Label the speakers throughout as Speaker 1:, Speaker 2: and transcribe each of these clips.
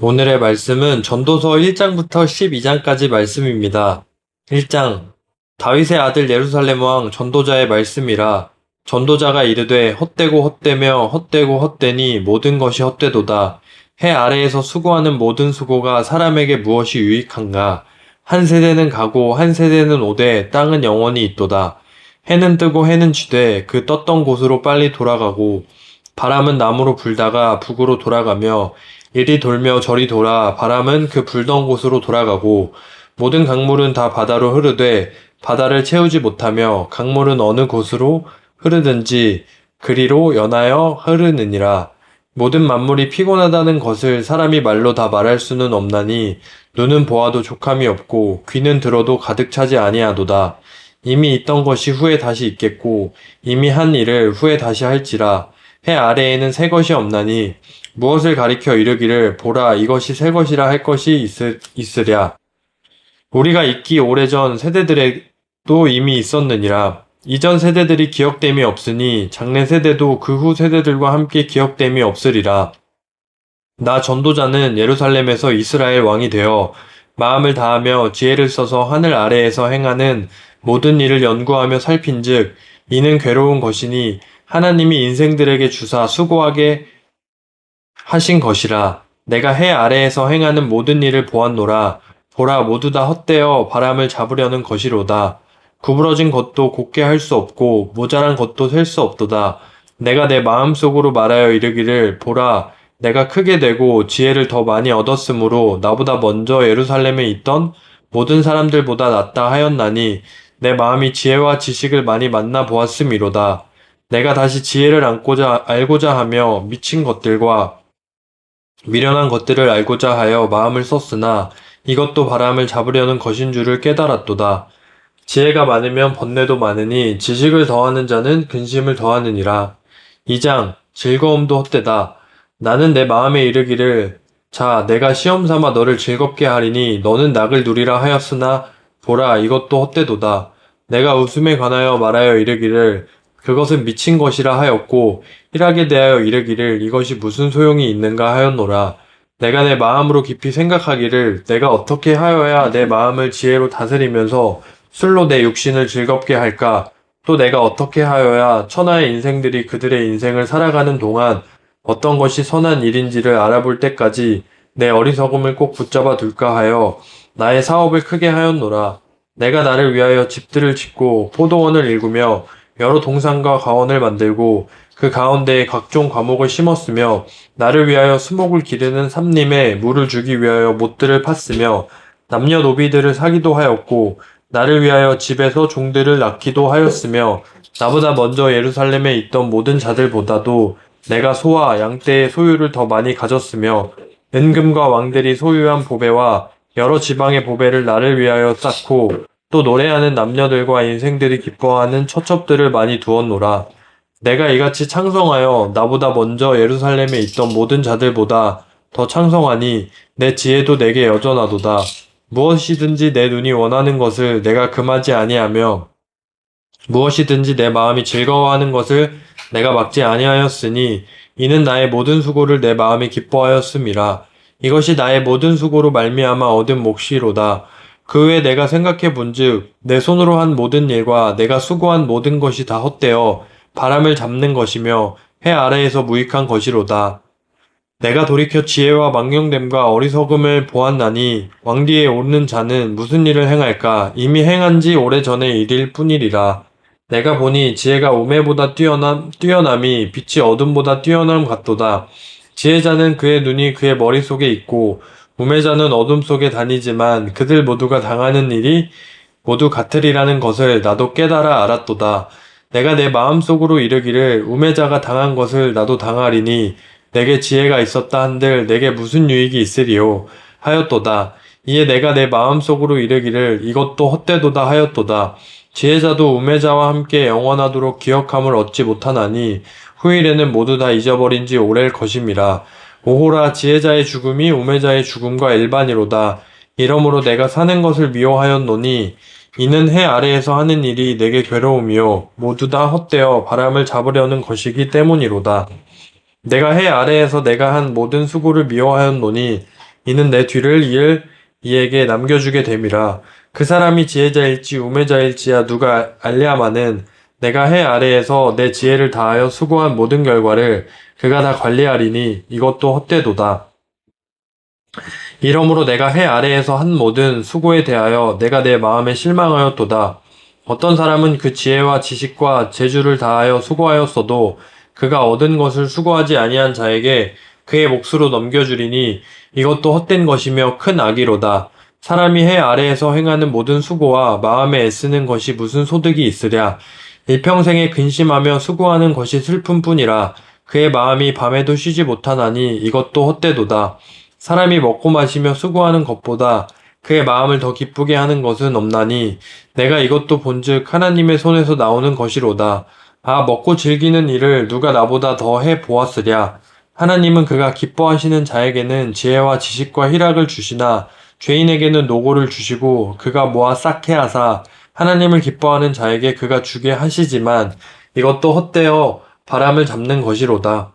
Speaker 1: 오늘의 말씀은 전도서 1장부터 12장까지 말씀입니다. 1장 다윗의 아들 예루살렘 왕 전도자의 말씀이라. 전도자가 이르되 헛되고 헛되며 헛되고 헛되니 모든 것이 헛되도다. 해 아래에서 수고하는 모든 수고가 사람에게 무엇이 유익한가. 한 세대는 가고 한 세대는 오되 땅은 영원히 있도다. 해는 뜨고 해는 지되 그 떴던 곳으로 빨리 돌아가고 바람은 남으로 불다가 북으로 돌아가며 이리 돌며 저리 돌아 바람은 그 불던 곳으로 돌아가고 모든 강물은 다 바다로 흐르되 바다를 채우지 못하며 강물은 어느 곳으로 흐르든지 그리로 연하여 흐르느니라. 모든 만물이 피곤하다는 것을 사람이 말로 다 말할 수는 없나니 눈은 보아도 족함이 없고 귀는 들어도 가득 차지 아니하도다. 이미 있던 것이 후에 다시 있겠고 이미 한 일을 후에 다시 할지라. 해 아래에는 새 것이 없나니 무엇을 가리켜 이르기를 보라 이것이 새 것이라 할 것이 있으랴. 우리가 있기 오래전 세대들에도 이미 있었느니라. 이전 세대들이 기억됨이 없으니 장래 세대도 그 후 세대들과 함께 기억됨이 없으리라. 나 전도자는 예루살렘에서 이스라엘 왕이 되어 마음을 다하며 지혜를 써서 하늘 아래에서 행하는 모든 일을 연구하며 살핀즉 이는 괴로운 것이니 하나님이 인생들에게 주사 수고하게 하신 것이라. 내가 해 아래에서 행하는 모든 일을 보았노라. 보라 모두 다 헛되어 바람을 잡으려는 것이로다. 구부러진 것도 곧게 할 수 없고 모자란 것도 셀 수 없도다. 내가 내 마음속으로 말하여 이르기를 보라 내가 크게 되고 지혜를 더 많이 얻었으므로 나보다 먼저 예루살렘에 있던 모든 사람들보다 낫다 하였나니 내 마음이 지혜와 지식을 많이 만나 보았음이로다. 내가 다시 지혜를 알고자 하며 미친 것들과 미련한 것들을 알고자 하여 마음을 썼으나 이것도 바람을 잡으려는 것인 줄을 깨달았도다. 지혜가 많으면 번뇌도 많으니 지식을 더하는 자는 근심을 더하느니라. 2장 즐거움도 헛되다. 나는 내 마음에 이르기를 자 내가 시험 삼아 너를 즐겁게 하리니 너는 낙을 누리라 하였으나 보라 이것도 헛되도다. 내가 웃음에 관하여 말하여 이르기를 그것은 미친 것이라 하였고 희락에 대하여 이르기를 이것이 무슨 소용이 있는가 하였노라. 내가 내 마음으로 깊이 생각하기를 내가 어떻게 하여야 내 마음을 지혜로 다스리면서 술로 내 육신을 즐겁게 할까? 또 내가 어떻게 하여야 천하의 인생들이 그들의 인생을 살아가는 동안 어떤 것이 선한 일인지를 알아볼 때까지 내 어리석음을 꼭 붙잡아 둘까 하여 나의 사업을 크게 하였노라. 내가 나를 위하여 집들을 짓고 포도원을 일구며 여러 동산과 가원을 만들고 그 가운데에 각종 과목을 심었으며 나를 위하여 수목을 기르는 삼림에 물을 주기 위하여 못들을 팠으며 남녀노비들을 사기도 하였고 나를 위하여 집에서 종들을 낳기도 하였으며 나보다 먼저 예루살렘에 있던 모든 자들보다도 내가 소와 양떼의 소유를 더 많이 가졌으며 은금과 왕들이 소유한 보배와 여러 지방의 보배를 나를 위하여 쌓고 또 노래하는 남녀들과 인생들이 기뻐하는 처첩들을 많이 두었노라. 내가 이같이 창성하여 나보다 먼저 예루살렘에 있던 모든 자들보다 더 창성하니 내 지혜도 내게 여전하도다. 무엇이든지 내 눈이 원하는 것을 내가 금하지 아니하며 무엇이든지 내 마음이 즐거워하는 것을 내가 막지 아니하였으니 이는 나의 모든 수고를 내 마음이 기뻐하였음이라. 이것이 나의 모든 수고로 말미암아 얻은 몫이로다. 그 외 내가 생각해 본즉 내 손으로 한 모든 일과 내가 수고한 모든 것이 다 헛되어 바람을 잡는 것이며 해 아래에서 무익한 것이로다. 내가 돌이켜 지혜와 망령됨과 어리석음을 보았나니 왕뒤에 오르는 자는 무슨 일을 행할까? 이미 행한 지 오래전의 일일 뿐이리라. 내가 보니 지혜가 우매보다 뛰어남이 빛이 어둠보다 뛰어남 같도다. 지혜자는 그의 눈이 그의 머릿속에 있고 우매자는 어둠 속에 다니지만 그들 모두가 당하는 일이 모두 같으리라는 것을 나도 깨달아 알았도다. 내가 내 마음속으로 이르기를 우매자가 당한 것을 나도 당하리니 내게 지혜가 있었다 한들 내게 무슨 유익이 있으리요 하였도다. 이에 내가 내 마음속으로 이르기를 이것도 헛되도다 하였도다. 지혜자도 우매자와 함께 영원하도록 기억함을 얻지 못하나니 후일에는 모두 다 잊어버린 지 오래일 것임이라. 오호라 지혜자의 죽음이 우매자의 죽음과 일반이로다. 이러므로 내가 사는 것을 미워하였노니 이는 해 아래에서 하는 일이 내게 괴로움이요 모두 다 헛되어 바람을 잡으려는 것이기 때문이로다. 내가 해 아래에서 내가 한 모든 수고를 미워하였노니 이는 내 뒤를 이을 이에게 남겨주게 됨이라. 그 사람이 지혜자일지 우매자일지야 누가 알랴마는 내가 해 아래에서 내 지혜를 다하여 수고한 모든 결과를 그가 다 관리하리니 이것도 헛되도다. 이러므로 내가 해 아래에서 한 모든 수고에 대하여 내가 내 마음에 실망하였도다. 어떤 사람은 그 지혜와 지식과 재주를 다하여 수고하였어도 그가 얻은 것을 수고하지 아니한 자에게 그의 몫으로 넘겨주리니 이것도 헛된 것이며 큰 악이로다. 사람이 해 아래에서 행하는 모든 수고와 마음에 애쓰는 것이 무슨 소득이 있으랴. 일평생에 근심하며 수고하는 것이 슬픔뿐이라. 그의 마음이 밤에도 쉬지 못하나니 이것도 헛되도다. 사람이 먹고 마시며 수고하는 것보다 그의 마음을 더 기쁘게 하는 것은 없나니 내가 이것도 본즉 하나님의 손에서 나오는 것이로다. 아, 먹고 즐기는 일을 누가 나보다 더 해 보았으랴. 하나님은 그가 기뻐하시는 자에게는 지혜와 지식과 희락을 주시나 죄인에게는 노고를 주시고 그가 모아 쌓게 하사 하나님을 기뻐하는 자에게 그가 주게 하시지만 이것도 헛되어 바람을 잡는 것이로다.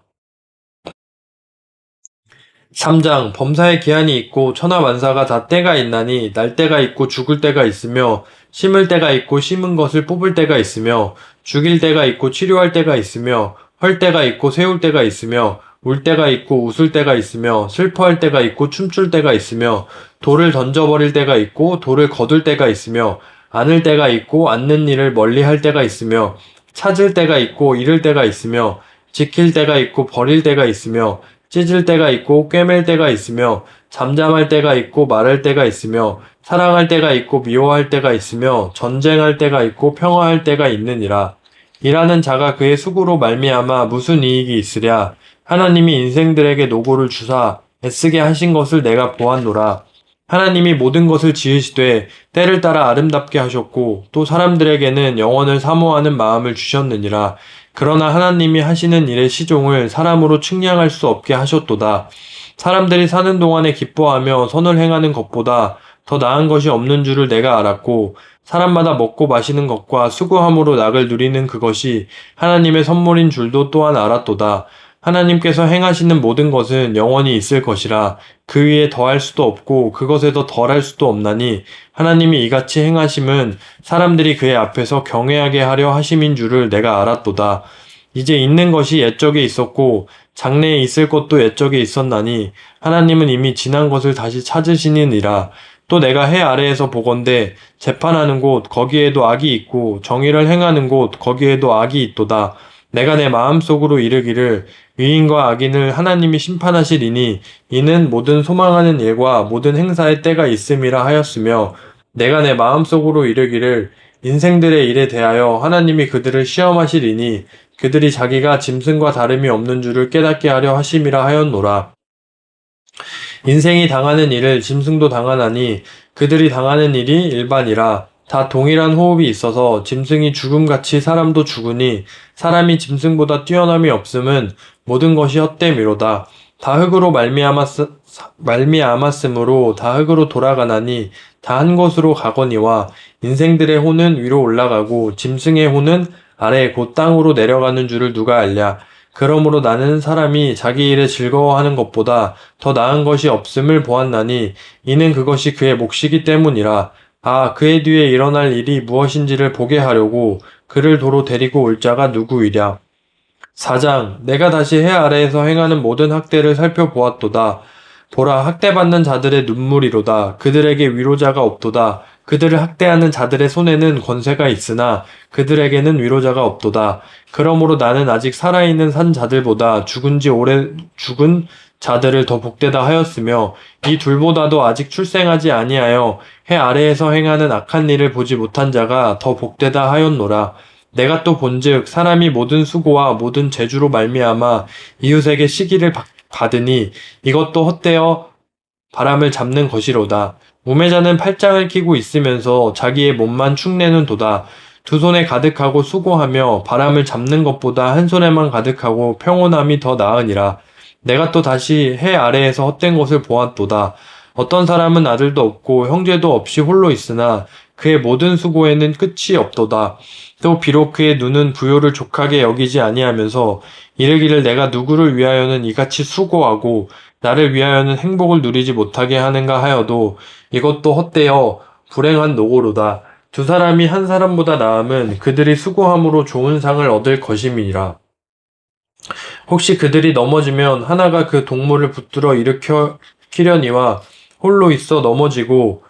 Speaker 1: 3장 범사에 기한이 있고 천하만사가 다 때가 있나니 날 때가 있고 죽을 때가 있으며 심을 때가 있고 심은 것을 뽑을 때가 있으며 죽일 때가 있고 치료할 때가 있으며 헐 때가 있고 세울 때가 있으며 울 때가 있고 웃을 때가 있으며 슬퍼할 때가 있고 춤출 때가 있으며 돌을 던져버릴 때가 있고 돌을 거둘 때가 있으며 안을 때가 있고 앉는 일을 멀리 할 때가 있으며 찾을 때가 있고 잃을 때가 있으며 지킬 때가 있고 버릴 때가 있으며 찢을 때가 있고 꿰맬 때가 있으며 잠잠할 때가 있고 말할 때가 있으며 사랑할 때가 있고 미워할 때가 있으며 전쟁할 때가 있고 평화할 때가 있느니라. 일하는 자가 그의 수고로 말미암아 무슨 이익이 있으랴. 하나님이 인생들에게 노고를 주사 애쓰게 하신 것을 내가 보았노라. 하나님이 모든 것을 지으시되 때를 따라 아름답게 하셨고 또 사람들에게는 영원을 사모하는 마음을 주셨느니라. 그러나 하나님이 하시는 일의 시종을 사람으로 측량할 수 없게 하셨도다. 사람들이 사는 동안에 기뻐하며 선을 행하는 것보다 더 나은 것이 없는 줄을 내가 알았고 사람마다 먹고 마시는 것과 수고함으로 낙을 누리는 그것이 하나님의 선물인 줄도 또한 알았도다. 하나님께서 행하시는 모든 것은 영원히 있을 것이라 그 위에 더할 수도 없고 그것에도 덜할 수도 없나니 하나님이 이같이 행하심은 사람들이 그의 앞에서 경외하게 하려 하심인 줄을 내가 알았도다. 이제 있는 것이 옛적에 있었고 장래에 있을 것도 옛적에 있었나니 하나님은 이미 지난 것을 다시 찾으시니니라. 또 내가 해 아래에서 보건대 재판하는 곳 거기에도 악이 있고 정의를 행하는 곳 거기에도 악이 있도다. 내가 내 마음속으로 이르기를 의인과 악인을 하나님이 심판하시리니 이는 모든 소망하는 일과 모든 행사의 때가 있음이라 하였으며 내가 내 마음속으로 이르기를 인생들의 일에 대하여 하나님이 그들을 시험하시리니 그들이 자기가 짐승과 다름이 없는 줄을 깨닫게 하려 하심이라 하였노라. 인생이 당하는 일을 짐승도 당하나니 그들이 당하는 일이 일반이라. 다 동일한 호흡이 있어서 짐승이 죽음같이 사람도 죽으니 사람이 짐승보다 뛰어남이 없음은 모든 것이 헛됨이로다. 다 흙으로 말미암았으므로 다 흙으로 돌아가나니 다 한 곳으로 가거니와 인생들의 혼은 위로 올라가고 짐승의 혼은 아래 곧 땅으로 내려가는 줄을 누가 알랴. 그러므로 나는 사람이 자기 일에 즐거워하는 것보다 더 나은 것이 없음을 보았나니 이는 그것이 그의 몫이기 때문이라. 아, 그의 뒤에 일어날 일이 무엇인지를 보게 하려고 그를 도로 데리고 올 자가 누구이랴. 4장 내가 다시 해 아래에서 행하는 모든 학대를 살펴보았도다. 보라, 학대받는 자들의 눈물이로다. 그들에게 위로자가 없도다. 그들을 학대하는 자들의 손에는 권세가 있으나 그들에게는 위로자가 없도다. 그러므로 나는 아직 살아있는 산 자들보다 죽은 지 오래 죽은 자들을 더 복되다 하였으며 이 둘보다도 아직 출생하지 아니하여 해 아래에서 행하는 악한 일을 보지 못한 자가 더 복되다 하였노라. 내가 또 본즉 사람이 모든 수고와 모든 재주로 말미암아 이웃에게 시기를 받으니 이것도 헛되어 바람을 잡는 것이로다. 우매자는 팔짱을 끼고 있으면서 자기의 몸만 축내는 도다. 두 손에 가득하고 수고하며 바람을 잡는 것보다 한 손에만 가득하고 평온함이 더 나으니라. 내가 또 다시 해 아래에서 헛된 것을 보았도다. 어떤 사람은 아들도 없고 형제도 없이 홀로 있으나 그의 모든 수고에는 끝이 없도다. 또 비록 그의 눈은 부요를 족하게 여기지 아니하면서 이르기를 내가 누구를 위하여는 이같이 수고하고 나를 위하여는 행복을 누리지 못하게 하는가 하여도 이것도 헛되어 불행한 노고로다. 두 사람이 한 사람보다 나음은 그들이 수고함으로 좋은 상을 얻을 것임이니라. 혹시 그들이 넘어지면 하나가 그 동물을 붙들어 일으키려니와 홀로 있어 넘어지고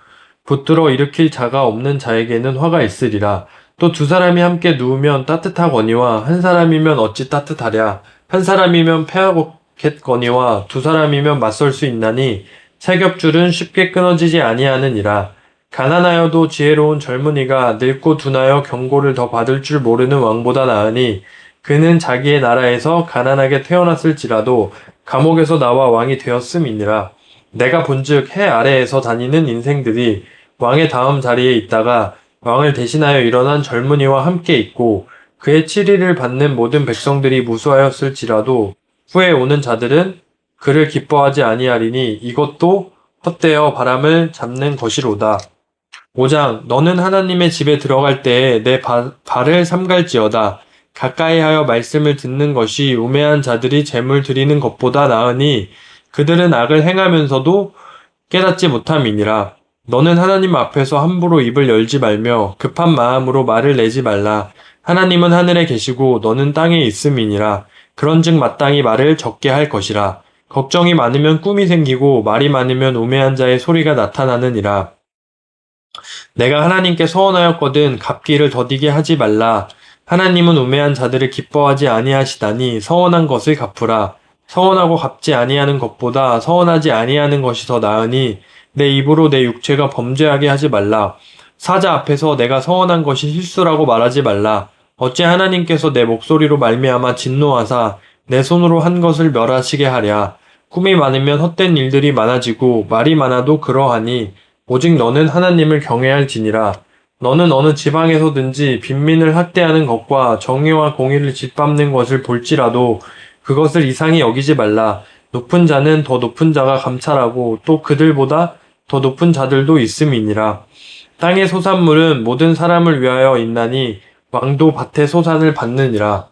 Speaker 1: 붙들어 일으킬 자가 없는 자에게는 화가 있으리라. 또 두 사람이 함께 누우면 따뜻하거니와 한 사람이면 어찌 따뜻하랴. 한 사람이면 패하겠거니와 두 사람이면 맞설 수 있나니 세 겹줄은 쉽게 끊어지지 아니하느니라. 가난하여도 지혜로운 젊은이가 늙고 둔하여 경고를 더 받을 줄 모르는 왕보다 나으니 그는 자기의 나라에서 가난하게 태어났을지라도 감옥에서 나와 왕이 되었음이니라. 내가 본즉 해 아래에서 다니는 인생들이 왕의 다음 자리에 있다가 왕을 대신하여 일어난 젊은이와 함께 있고 그의 치리를 받는 모든 백성들이 무수하였을지라도 후에 오는 자들은 그를 기뻐하지 아니하리니 이것도 헛되어 바람을 잡는 것이로다. 5장 너는 하나님의 집에 들어갈 때에 내 발을 삼갈지어다. 가까이 하여 말씀을 듣는 것이 우매한 자들이 재물 드리는 것보다 나으니 그들은 악을 행하면서도 깨닫지 못함이니라. 너는 하나님 앞에서 함부로 입을 열지 말며 급한 마음으로 말을 내지 말라. 하나님은 하늘에 계시고 너는 땅에 있음이니라. 그런즉 마땅히 말을 적게 할 것이라. 걱정이 많으면 꿈이 생기고 말이 많으면 우매한 자의 소리가 나타나느니라. 내가 하나님께 서원하였거든 갚기를 더디게 하지 말라. 하나님은 우매한 자들을 기뻐하지 아니하시다니 서원한 것을 갚으라. 서원하고 갚지 아니하는 것보다 서원하지 아니하는 것이 더 나으니 내 입으로 내 육체가 범죄하게 하지 말라. 사자 앞에서 내가 서원한 것이 실수라고 말하지 말라. 어찌 하나님께서 내 목소리로 말미암아 진노하사 내 손으로 한 것을 멸하시게 하랴. 꿈이 많으면 헛된 일들이 많아지고 말이 많아도 그러하니 오직 너는 하나님을 경외할지니라. 너는 어느 지방에서든지 빈민을 학대하는 것과 정의와 공의를 짓밟는 것을 볼지라도 그것을 이상히 여기지 말라. 높은 자는 더 높은 자가 감찰하고 또 그들보다 더 높은 자들도 있음이니라. 땅의 소산물은 모든 사람을 위하여 있나니 왕도 밭의 소산을 받느니라.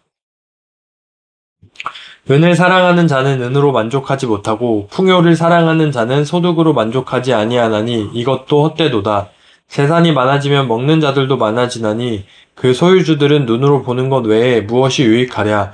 Speaker 1: 은을 사랑하는 자는 은으로 만족하지 못하고 풍요를 사랑하는 자는 소득으로 만족하지 아니하나니 이것도 헛되도다. 재산이 많아지면 먹는 자들도 많아지나니 그 소유주들은 눈으로 보는 것 외에 무엇이 유익하랴.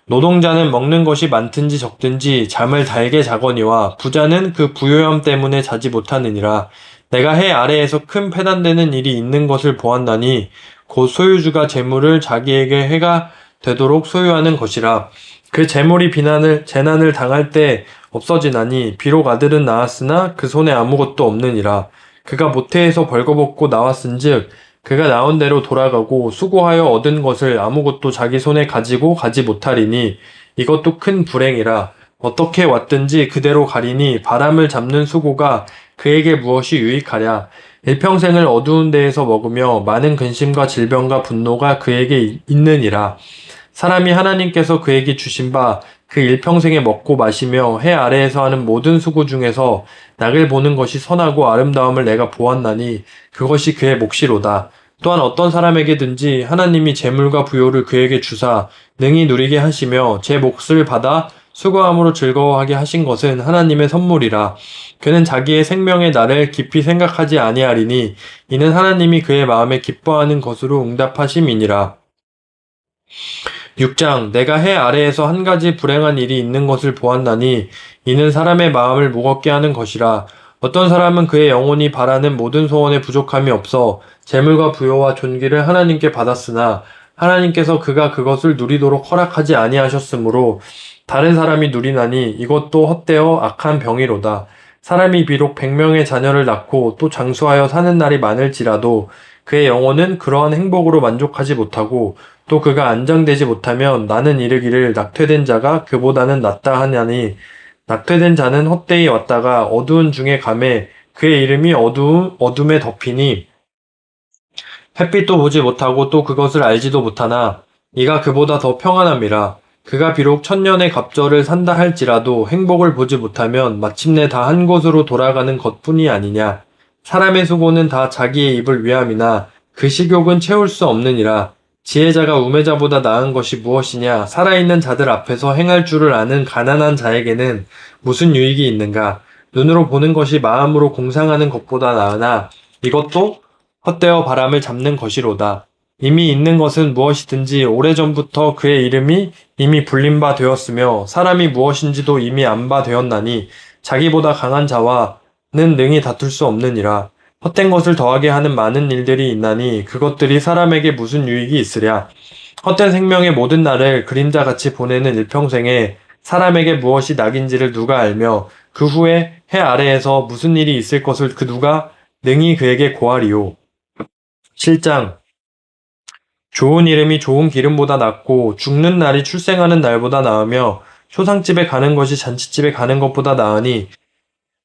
Speaker 1: 노동자는 먹는 것이 많든지 적든지 잠을 달게 자거니와 부자는 그 부요함 때문에 자지 못하느니라. 내가 해 아래에서 큰 패단되는 일이 있는 것을 보았나니 곧 소유주가 재물을 자기에게 해가 되도록 소유하는 것이라. 그 재물이 재난을 당할 때 없어지나니 비록 아들은 낳았으나 그 손에 아무것도 없느니라. 그가 모태에서 벌거벗고 나왔은즉 그가 나온 대로 돌아가고 수고하여 얻은 것을 아무것도 자기 손에 가지고 가지 못하리니 이것도 큰 불행이라. 어떻게 왔든지 그대로 가리니 바람을 잡는 수고가 그에게 무엇이 유익하랴. 일평생을 어두운 데에서 먹으며 많은 근심과 질병과 분노가 그에게 있느니라. 사람이 하나님께서 그에게 주신 바 그 일평생에 먹고 마시며 해 아래에서 하는 모든 수고 중에서 낙을 보는 것이 선하고 아름다움을 내가 보았나니 그것이 그의 몫이로다. 또한 어떤 사람에게든지 하나님이 재물과 부요를 그에게 주사 능히 누리게 하시며 제 몫을 받아 수고함으로 즐거워하게 하신 것은 하나님의 선물이라. 그는 자기의 생명의 날을 깊이 생각하지 아니하리니 이는 하나님이 그의 마음에 기뻐하는 것으로 응답하심이니라. 6장 내가 해 아래에서 한 가지 불행한 일이 있는 것을 보았나니 이는 사람의 마음을 무겁게 하는 것이라. 어떤 사람은 그의 영혼이 바라는 모든 소원에 부족함이 없어 재물과 부요와 존귀를 하나님께 받았으나 하나님께서 그가 그것을 누리도록 허락하지 아니하셨으므로 다른 사람이 누리나니 이것도 헛되어 악한 병이로다. 사람이 비록 100명의 자녀를 낳고 또 장수하여 사는 날이 많을지라도 그의 영혼은 그러한 행복으로 만족하지 못하고 또 그가 안정되지 못하면 나는 이르기를 낙퇴된 자가 그보다는 낫다 하냐니 낙퇴된 자는 헛되이 왔다가 어두운 중에 가매 그의 이름이 어둠에 덮이니 햇빛도 보지 못하고 또 그것을 알지도 못하나 이가 그보다 더 평안함이라. 그가 비록 1000년의 갑절을 산다 할지라도 행복을 보지 못하면 마침내 다 한 곳으로 돌아가는 것뿐이 아니냐. 사람의 수고는 다 자기의 입을 위함이나 그 식욕은 채울 수 없느니라. 지혜자가 우매자보다 나은 것이 무엇이냐? 살아있는 자들 앞에서 행할 줄을 아는 가난한 자에게는 무슨 유익이 있는가? 눈으로 보는 것이 마음으로 공상하는 것보다 나으나 이것도 헛되어 바람을 잡는 것이로다. 이미 있는 것은 무엇이든지 오래전부터 그의 이름이 이미 불린 바 되었으며 사람이 무엇인지도 이미 안 바 되었나니 자기보다 강한 자와는 능히 다툴 수 없느니라. 헛된 것을 더하게 하는 많은 일들이 있나니 그것들이 사람에게 무슨 유익이 있으랴. 헛된 생명의 모든 날을 그림자같이 보내는 일평생에 사람에게 무엇이 낙인지를 누가 알며 그 후에 해 아래에서 무슨 일이 있을 것을 그 누가 능히 그에게 고하리요. 7장 좋은 이름이 좋은 기름보다 낫고 죽는 날이 출생하는 날보다 나으며 초상집에 가는 것이 잔치집에 가는 것보다 나으니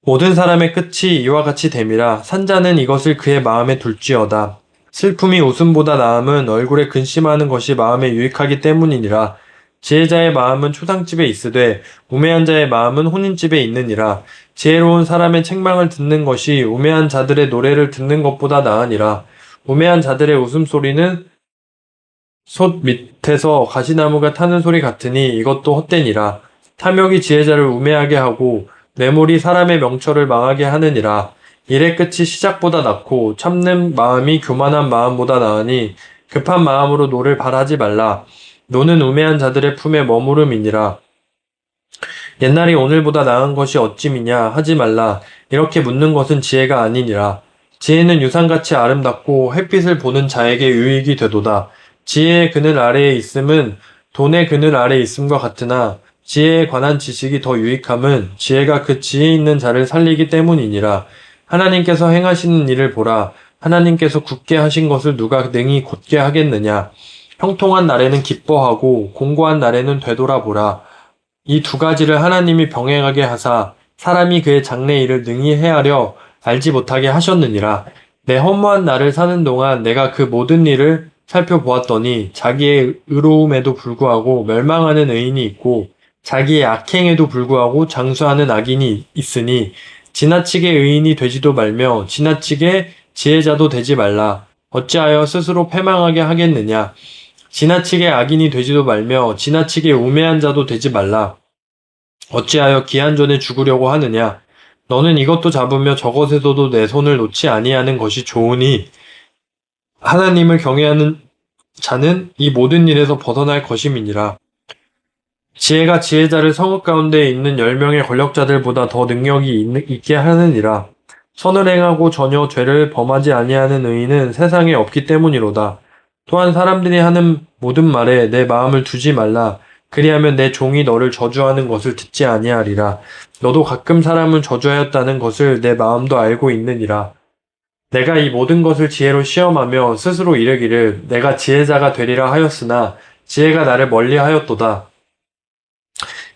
Speaker 1: 모든 사람의 끝이 이와 같이 됨이라. 산자는 이것을 그의 마음에 둘지어다. 슬픔이 웃음보다 나음은 얼굴에 근심하는 것이 마음에 유익하기 때문이니라. 지혜자의 마음은 초상집에 있으되 우매한 자의 마음은 혼인집에 있느니라. 지혜로운 사람의 책망을 듣는 것이 우매한 자들의 노래를 듣는 것보다 나으니라. 우매한 자들의 웃음소리는 솥 밑에서 가시나무가 타는 소리 같으니 이것도 헛되니라. 탐욕이 지혜자를 우매하게 하고 뇌물이 사람의 명철을 망하게 하느니라. 일의 끝이 시작보다 낫고 참는 마음이 교만한 마음보다 나으니 급한 마음으로 노를 발하지 말라. 노는 우매한 자들의 품에 머무름이니라. 옛날이 오늘보다 나은 것이 어찌미냐 하지 말라. 이렇게 묻는 것은 지혜가 아니니라. 지혜는 유산같이 아름답고 햇빛을 보는 자에게 유익이 되도다. 지혜의 그늘 아래에 있음은 돈의 그늘 아래에 있음과 같으나 지혜에 관한 지식이 더 유익함은 지혜가 그 지혜 있는 자를 살리기 때문이니라. 하나님께서 행하시는 일을 보라. 하나님께서 굳게 하신 것을 누가 능히 곧게 하겠느냐. 형통한 날에는 기뻐하고 공고한 날에는 되돌아보라. 이 두 가지를 하나님이 병행하게 하사 사람이 그의 장래 일을 능히 헤아려 알지 못하게 하셨느니라. 내 허무한 날을 사는 동안 내가 그 모든 일을 살펴보았더니 자기의 의로움에도 불구하고 멸망하는 의인이 있고 자기의 악행에도 불구하고 장수하는 악인이 있으니 지나치게 의인이 되지도 말며 지나치게 지혜자도 되지 말라. 어찌하여 스스로 패망하게 하겠느냐. 지나치게 악인이 되지도 말며 지나치게 우매한 자도 되지 말라. 어찌하여 기한 전에 죽으려고 하느냐. 너는 이것도 잡으며 저것에서도 내 손을 놓지 아니하는 것이 좋으니 하나님을 경외하는 자는 이 모든 일에서 벗어날 것임이니라. 지혜가 지혜자를 성읍 가운데 있는 10명의 권력자들보다 더 능력이 있게 하느니라. 선을 행하고 전혀 죄를 범하지 아니하는 의인은 세상에 없기 때문이로다. 또한 사람들이 하는 모든 말에 내 마음을 두지 말라. 그리하면 내 종이 너를 저주하는 것을 듣지 아니하리라. 너도 가끔 사람을 저주하였다는 것을 내 마음도 알고 있느니라. 내가 이 모든 것을 지혜로 시험하며 스스로 이르기를 내가 지혜자가 되리라 하였으나 지혜가 나를 멀리하였도다.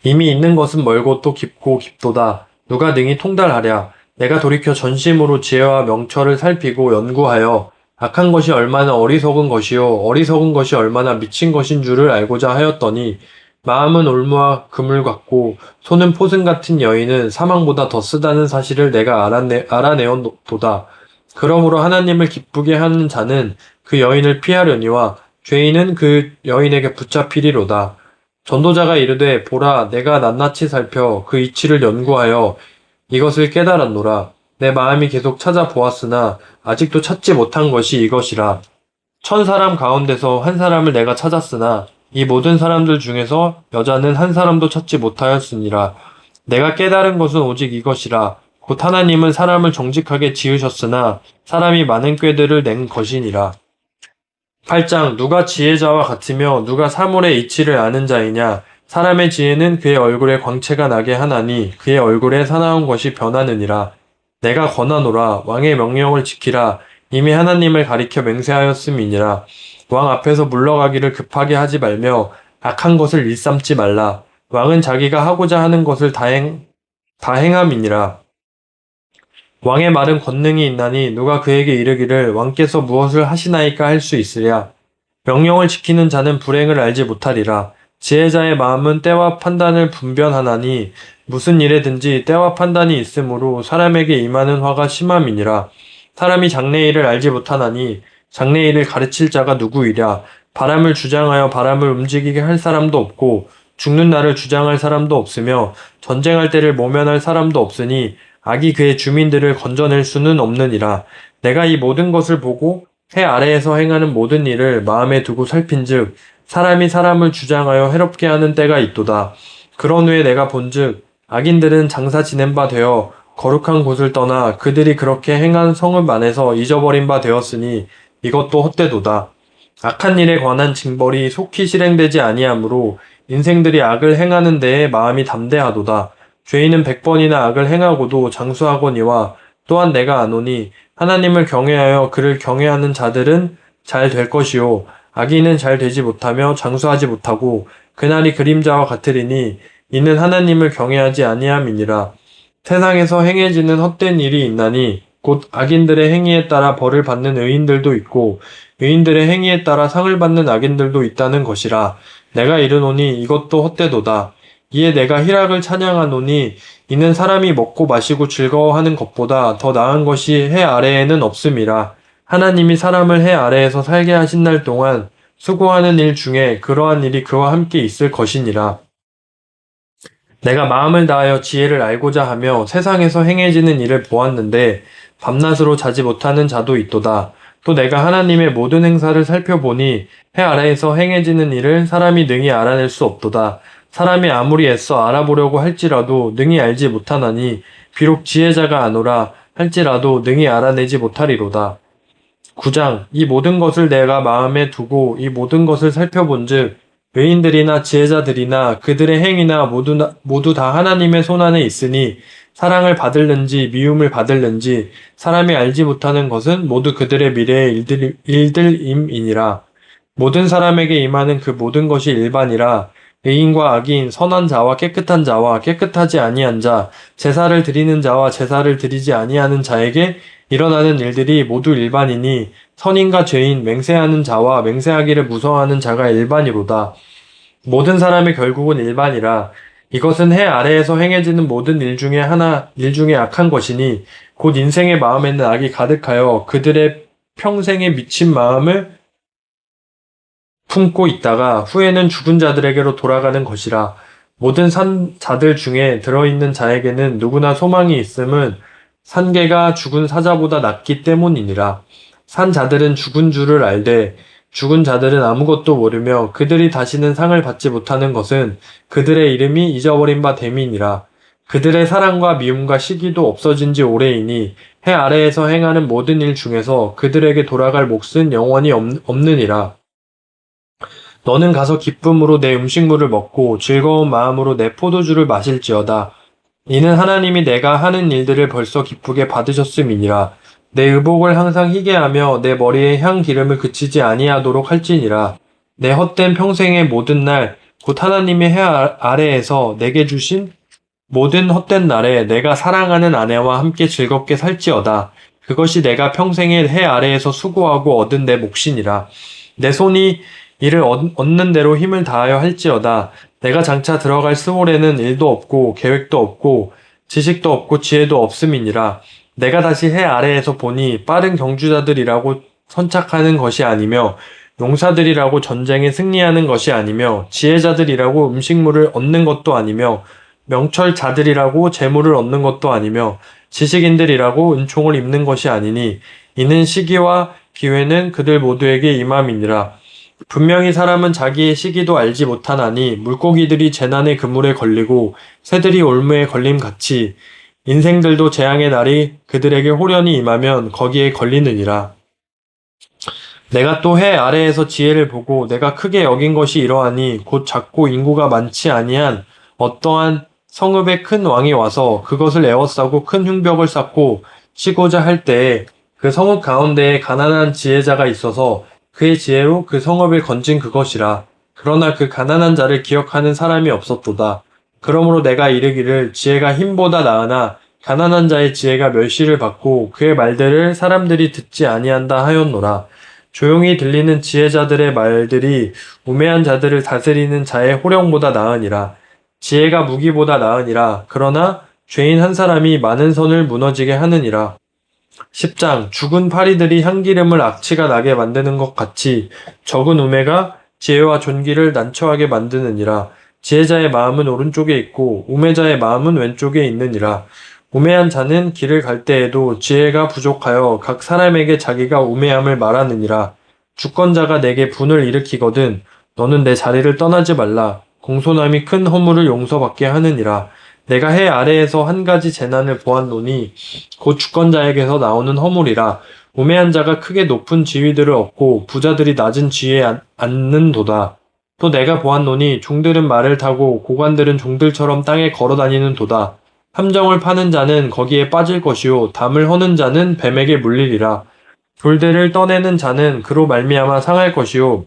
Speaker 1: 이미 있는 것은 멀고 또 깊고 깊도다. 누가 능히 통달하랴. 내가 돌이켜 전심으로 지혜와 명철을 살피고 연구하여 악한 것이 얼마나 어리석은 것이요 어리석은 것이 얼마나 미친 것인 줄을 알고자 하였더니 마음은 올무와 그물 같고 손은 포승 같은 여인은 사망보다 더 쓰다는 사실을 내가 알아내었도다. 그러므로 하나님을 기쁘게 하는 자는 그 여인을 피하려니와 죄인은 그 여인에게 붙잡히리로다. 전도자가 이르되 보라 내가 낱낱이 살펴 그 이치를 연구하여 이것을 깨달았노라. 내 마음이 계속 찾아보았으나 아직도 찾지 못한 것이 이것이라. 1000사람 가운데서 한 사람을 내가 찾았으나 이 모든 사람들 중에서 여자는 한 사람도 찾지 못하였으니라. 내가 깨달은 것은 오직 이것이라. 곧 하나님은 사람을 정직하게 지으셨으나 사람이 많은 꾀들을 낸 것이니라. 8장 누가 지혜자와 같으며 누가 사물의 이치를 아는 자이냐. 사람의 지혜는 그의 얼굴에 광채가 나게 하나니 그의 얼굴에 사나운 것이 변하느니라. 내가 권하노라. 왕의 명령을 지키라. 이미 하나님을 가리켜 맹세하였음이니라. 왕 앞에서 물러가기를 급하게 하지 말며 악한 것을 일삼지 말라. 왕은 자기가 하고자 하는 것을 다 행함이니라. 왕의 말은 권능이 있나니 누가 그에게 이르기를 왕께서 무엇을 하시나이까 할 수 있으랴. 명령을 지키는 자는 불행을 알지 못하리라. 지혜자의 마음은 때와 판단을 분별하나니 무슨 일에든지 때와 판단이 있으므로 사람에게 임하는 화가 심함이니라. 사람이 장래일을 알지 못하나니 장래일을 가르칠 자가 누구이랴. 바람을 주장하여 바람을 움직이게 할 사람도 없고 죽는 날을 주장할 사람도 없으며 전쟁할 때를 모면할 사람도 없으니 악이 그의 주민들을 건져낼 수는 없느니라. 내가 이 모든 것을 보고 해 아래에서 행하는 모든 일을 마음에 두고 살핀즉 사람이 사람을 주장하여 해롭게 하는 때가 있도다. 그런 후에 내가 본즉 악인들은 장사 지낸 바 되어 거룩한 곳을 떠나 그들이 그렇게 행한 성읍 안에서 잊어버린 바 되었으니 이것도 헛되도다. 악한 일에 관한 징벌이 속히 실행되지 아니하므로 인생들이 악을 행하는 데에 마음이 담대하도다. 죄인은 100번이나 악을 행하고도 장수하거니와 또한 내가 아노니 하나님을 경외하여 그를 경외하는 자들은 잘 될 것이요 악인은 잘 되지 못하며 장수하지 못하고 그날이 그림자와 같으리니 이는 하나님을 경외하지 아니함이니라. 세상에서 행해지는 헛된 일이 있나니 곧 악인들의 행위에 따라 벌을 받는 의인들도 있고 의인들의 행위에 따라 상을 받는 악인들도 있다는 것이라. 내가 이르노니 이것도 헛되도다. 이에 내가 희락을 찬양하노니 이는 사람이 먹고 마시고 즐거워하는 것보다 더 나은 것이 해 아래에는 없음이라. 하나님이 사람을 해 아래에서 살게 하신 날 동안 수고하는 일 중에 그러한 일이 그와 함께 있을 것이니라. 내가 마음을 다하여 지혜를 알고자 하며 세상에서 행해지는 일을 보았는데 밤낮으로 자지 못하는 자도 있도다. 또 내가 하나님의 모든 행사를 살펴보니 해 아래에서 행해지는 일을 사람이 능히 알아낼 수 없도다. 사람이 아무리 애써 알아보려고 할지라도 능히 알지 못하나니 비록 지혜자가 아노라 할지라도 능히 알아내지 못하리로다. 9장 이 모든 것을 내가 마음에 두고 이 모든 것을 살펴본즉 의인들이나 지혜자들이나 그들의 행위나 모두 다 하나님의 손안에 있으니 사랑을 받을는지 미움을 받을는지 사람이 알지 못하는 것은 모두 그들의 미래의 일들임이니라. 모든 사람에게 임하는 그 모든 것이 일반이라. 의인과 악인, 선한 자와 깨끗한 자와 깨끗하지 아니한 자, 제사를 드리는 자와 제사를 드리지 아니하는 자에게 일어나는 일들이 모두 일반이니 선인과 죄인, 맹세하는 자와 맹세하기를 무서워하는 자가 일반이로다. 모든 사람의 결국은 일반이라. 이것은 해 아래에서 행해지는 모든 일 중에 악한 것이니 곧 인생의 마음에는 악이 가득하여 그들의 평생에 미친 마음을 품고 있다가 후에는 죽은 자들에게로 돌아가는 것이라. 모든 산 자들 중에 들어있는 자에게는 누구나 소망이 있음은 산개가 죽은 사자보다 낫기 때문이니라. 산 자들은 죽은 줄을 알되 죽은 자들은 아무것도 모르며 그들이 다시는 상을 받지 못하는 것은 그들의 이름이 잊어버린 바 됨이니라. 그들의 사랑과 미움과 시기도 없어진 지 오래이니 해 아래에서 행하는 모든 일 중에서 그들에게 돌아갈 몫은 영원히 없느니라. 너는 가서 기쁨으로 내 음식물을 먹고 즐거운 마음으로 내 포도주를 마실지어다. 이는 하나님이 내가 하는 일들을 벌써 기쁘게 받으셨음이니라. 내 의복을 항상 희게 하며 내 머리에 향 기름을 그치지 아니하도록 할지니라. 내 헛된 평생의 모든 날 곧 하나님의 해 아래에서 내게 주신 모든 헛된 날에 내가 사랑하는 아내와 함께 즐겁게 살지어다. 그것이 내가 평생에 해 아래에서 수고하고 얻은 내 몫이니라. 내 손이 이를 얻는 대로 힘을 다하여 할지어다. 내가 장차 들어갈 스올에는 일도 없고 계획도 없고 지식도 없고 지혜도 없음이니라. 내가 다시 해 아래에서 보니 빠른 경주자들이라고 선착하는 것이 아니며 용사들이라고 전쟁에 승리하는 것이 아니며 지혜자들이라고 음식물을 얻는 것도 아니며 명철자들이라고 재물을 얻는 것도 아니며 지식인들이라고 은총을 입는 것이 아니니 이는 시기와 기회는 그들 모두에게 임함이니라. 분명히 사람은 자기의 시기도 알지 못하나니 물고기들이 재난의 그물에 걸리고 새들이 올무에 걸림같이 인생들도 재앙의 날이 그들에게 호련히 임하면 거기에 걸리느니라. 내가 또 해 아래에서 지혜를 보고 내가 크게 여긴 것이 이러하니 곧 작고 인구가 많지 아니한 어떠한 성읍에 큰 왕이 와서 그것을 에워싸고 큰 흉벽을 쌓고 치고자 할 때에 그 성읍 가운데에 가난한 지혜자가 있어서 그의 지혜로 그 성읍을 건진 그것이라. 그러나 그 가난한 자를 기억하는 사람이 없었도다. 그러므로 내가 이르기를 지혜가 힘보다 나으나 가난한 자의 지혜가 멸시를 받고 그의 말들을 사람들이 듣지 아니한다 하였노라. 조용히 들리는 지혜자들의 말들이 우매한 자들을 다스리는 자의 호령보다 나으니라. 지혜가 무기보다 나으니라. 그러나 죄인 한 사람이 많은 선을 무너지게 하느니라. 10장 죽은 파리들이 향기름을 악취가 나게 만드는 것 같이 적은 우매가 지혜와 존귀를 난처하게 만드느니라. 지혜자의 마음은 오른쪽에 있고 우매자의 마음은 왼쪽에 있느니라. 우매한 자는 길을 갈 때에도 지혜가 부족하여 각 사람에게 자기가 우매함을 말하느니라. 주권자가 내게 분을 일으키거든 너는 내 자리를 떠나지 말라. 공손함이 큰 허물을 용서받게 하느니라. 내가 해 아래에서 한 가지 재난을 보았노니 곧 주권자에게서 나오는 허물이라. 우매한 자가 크게 높은 지위들을 얻고 부자들이 낮은 지위에 앉는도다. 또 내가 보았노니 종들은 말을 타고 고관들은 종들처럼 땅에 걸어다니는도다. 함정을 파는 자는 거기에 빠질 것이요 담을 허는 자는 뱀에게 물리리라. 돌들을 떠내는 자는 그로 말미암아 상할 것이요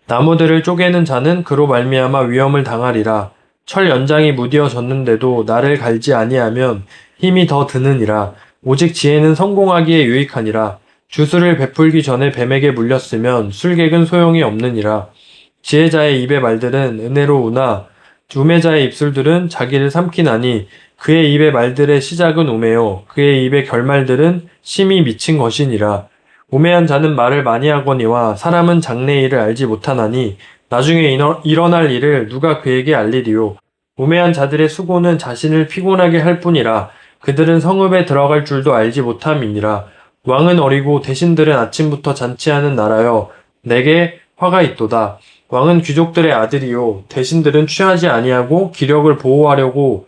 Speaker 1: 나무들을 쪼개는 자는 그로 말미암아 위험을 당하리라. 철 연장이 무디어졌는데도 나를 갈지 아니하면 힘이 더 드느니라. 오직 지혜는 성공하기에 유익하니라. 주술을 베풀기 전에 뱀에게 물렸으면 술객은 소용이 없느니라. 지혜자의 입의 말들은 은혜로우나 우매자의 입술들은 자기를 삼키나니 그의 입의 말들의 시작은 우매요 그의 입의 결말들은 심히 미친 것이니라. 우매한 자는 말을 많이 하거니와 사람은 장래 일을 알지 못하나니 나중에 일어날 일을 누가 그에게 알리리요. 우매한 자들의 수고는 자신을 피곤하게 할 뿐이라. 그들은 성읍에 들어갈 줄도 알지 못함이니라. 왕은 어리고 대신들은 아침부터 잔치하는 나라여 내게 화가 있도다. 왕은 귀족들의 아들이요 대신들은 취하지 아니하고 기력을 보하려고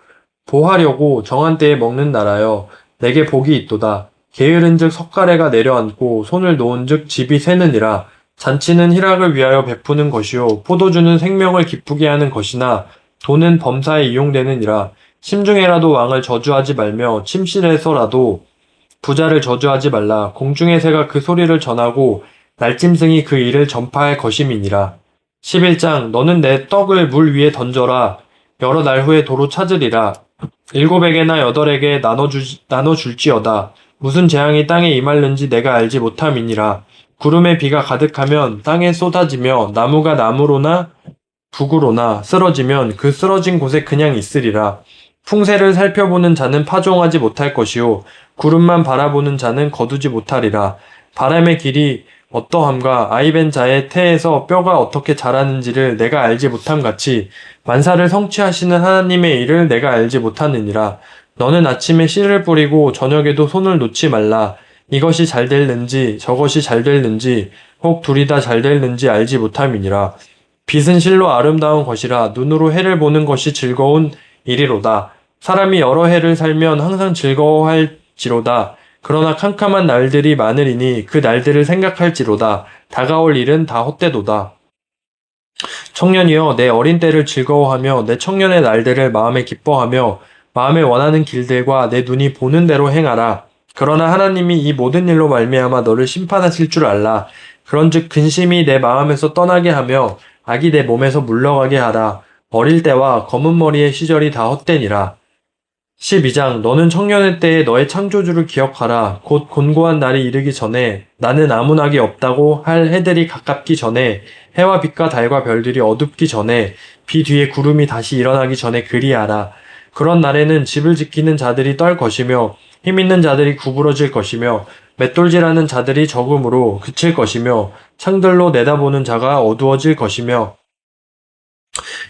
Speaker 1: 정한 때에 먹는 나라여 내게 복이 있도다. 게으른즉 석가래가 내려앉고 손을 놓은즉 집이 새느니라. 잔치는 희락을 위하여 베푸는 것이요 포도주는 생명을 기쁘게 하는 것이나 돈은 범사에 이용되느니라. 심중에라도 왕을 저주하지 말며 침실에서라도 부자를 저주하지 말라. 공중의 새가 그 소리를 전하고 날짐승이 그 일을 전파할 것임이니라. 11장 너는 내 떡을 물 위에 던져라. 여러 날 후에 도로 찾으리라. 7에게나 8에게 나눠줄지어다. 무슨 재앙이 땅에 임할는지 내가 알지 못함이니라. 구름에 비가 가득하면 땅에 쏟아지며 나무가 나무로나 북으로나 쓰러지면 그 쓰러진 곳에 그냥 있으리라. 풍세를 살펴보는 자는 파종하지 못할 것이요 구름만 바라보는 자는 거두지 못하리라. 바람의 길이 어떠함과 아이벤 자의 태에서 뼈가 어떻게 자라는지를 내가 알지 못함 같이 만사를 성취하시는 하나님의 일을 내가 알지 못하느니라. 너는 아침에 씨를 뿌리고 저녁에도 손을 놓지 말라. 이것이 잘 될는지 저것이 잘 될는지 혹 둘이 다 잘 될는지 알지 못함이니라. 빛은 실로 아름다운 것이라 눈으로 해를 보는 것이 즐거운 일이로다. 사람이 여러 해를 살면 항상 즐거워할지로다. 그러나 캄캄한 날들이 많으리니 그 날들을 생각할지로다. 다가올 일은 다 헛되도다. 청년이여 내 어린 때를 즐거워하며 내 청년의 날들을 마음에 기뻐하며 마음에 원하는 길들과 내 눈이 보는 대로 행하라. 그러나 하나님이 이 모든 일로 말미암아 너를 심판하실 줄 알라. 그런즉 근심이 내 마음에서 떠나게 하며 악이 내 몸에서 물러가게 하라. 어릴 때와 검은 머리의 시절이 다 헛되니라. 12장 너는 청년의 때에 너의 창조주를 기억하라. 곧 곤고한 날이 이르기 전에 나는 아무 낙이 없다고 할 해들이 가깝기 전에 해와 빛과 달과 별들이 어둡기 전에 비 뒤에 구름이 다시 일어나기 전에 그리하라. 그런 날에는 집을 지키는 자들이 떨 것이며 힘있는 자들이 구부러질 것이며 맷돌질하는 자들이 적음으로 그칠 것이며 창들로 내다보는 자가 어두워질 것이며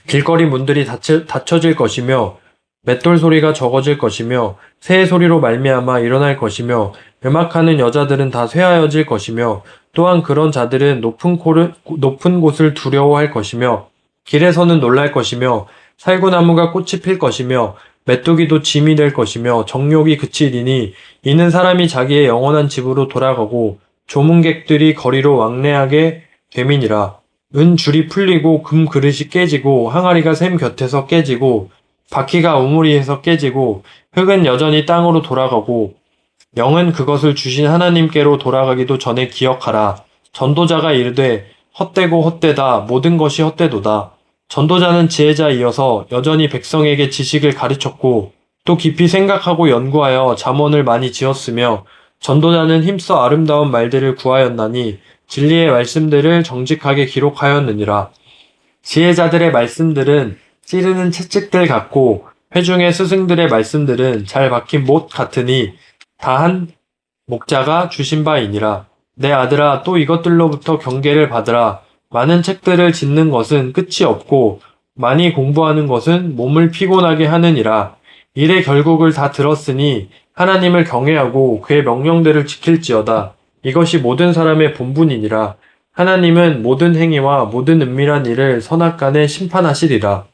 Speaker 1: 길거리 문들이 닫혀질 것이며 맷돌 소리가 적어질 것이며 새의 소리로 말미암아 일어날 것이며 음악하는 여자들은 다 쇠하여질 것이며 또한 그런 자들은 높은 곳을 두려워할 것이며 길에서는 놀랄 것이며 살구나무가 꽃이 필 것이며 메뚜기도 짐이 될 것이며 정욕이 그치리니 이는 사람이 자기의 영원한 집으로 돌아가고 조문객들이 거리로 왕래하게 됨이니라. 은 줄이 풀리고 금 그릇이 깨지고 항아리가 샘 곁에서 깨지고 바퀴가 우무리에서 깨지고 흙은 여전히 땅으로 돌아가고 영은 그것을 주신 하나님께로 돌아가기도 전에 기억하라. 전도자가 이르되 헛되고 헛되다 모든 것이 헛되도다. 전도자는 지혜자이어서 여전히 백성에게 지식을 가르쳤고 또 깊이 생각하고 연구하여 잠언을 많이 지었으며 전도자는 힘써 아름다운 말들을 구하였나니 진리의 말씀들을 정직하게 기록하였느니라. 지혜자들의 말씀들은 찌르는 채찍들 같고 회중의 스승들의 말씀들은 잘 박힌 못 같으니 다 한 목자가 주신 바이니라. 내 아들아, 또 이것들로부터 경계를 받으라. 많은 책들을 짓는 것은 끝이 없고 많이 공부하는 것은 몸을 피곤하게 하느니라. 일의 결국을 다 들었으니 하나님을 경외하고 그의 명령들을 지킬지어다. 이것이 모든 사람의 본분이니라. 하나님은 모든 행위와 모든 은밀한 일을 선악간에 심판하시리라.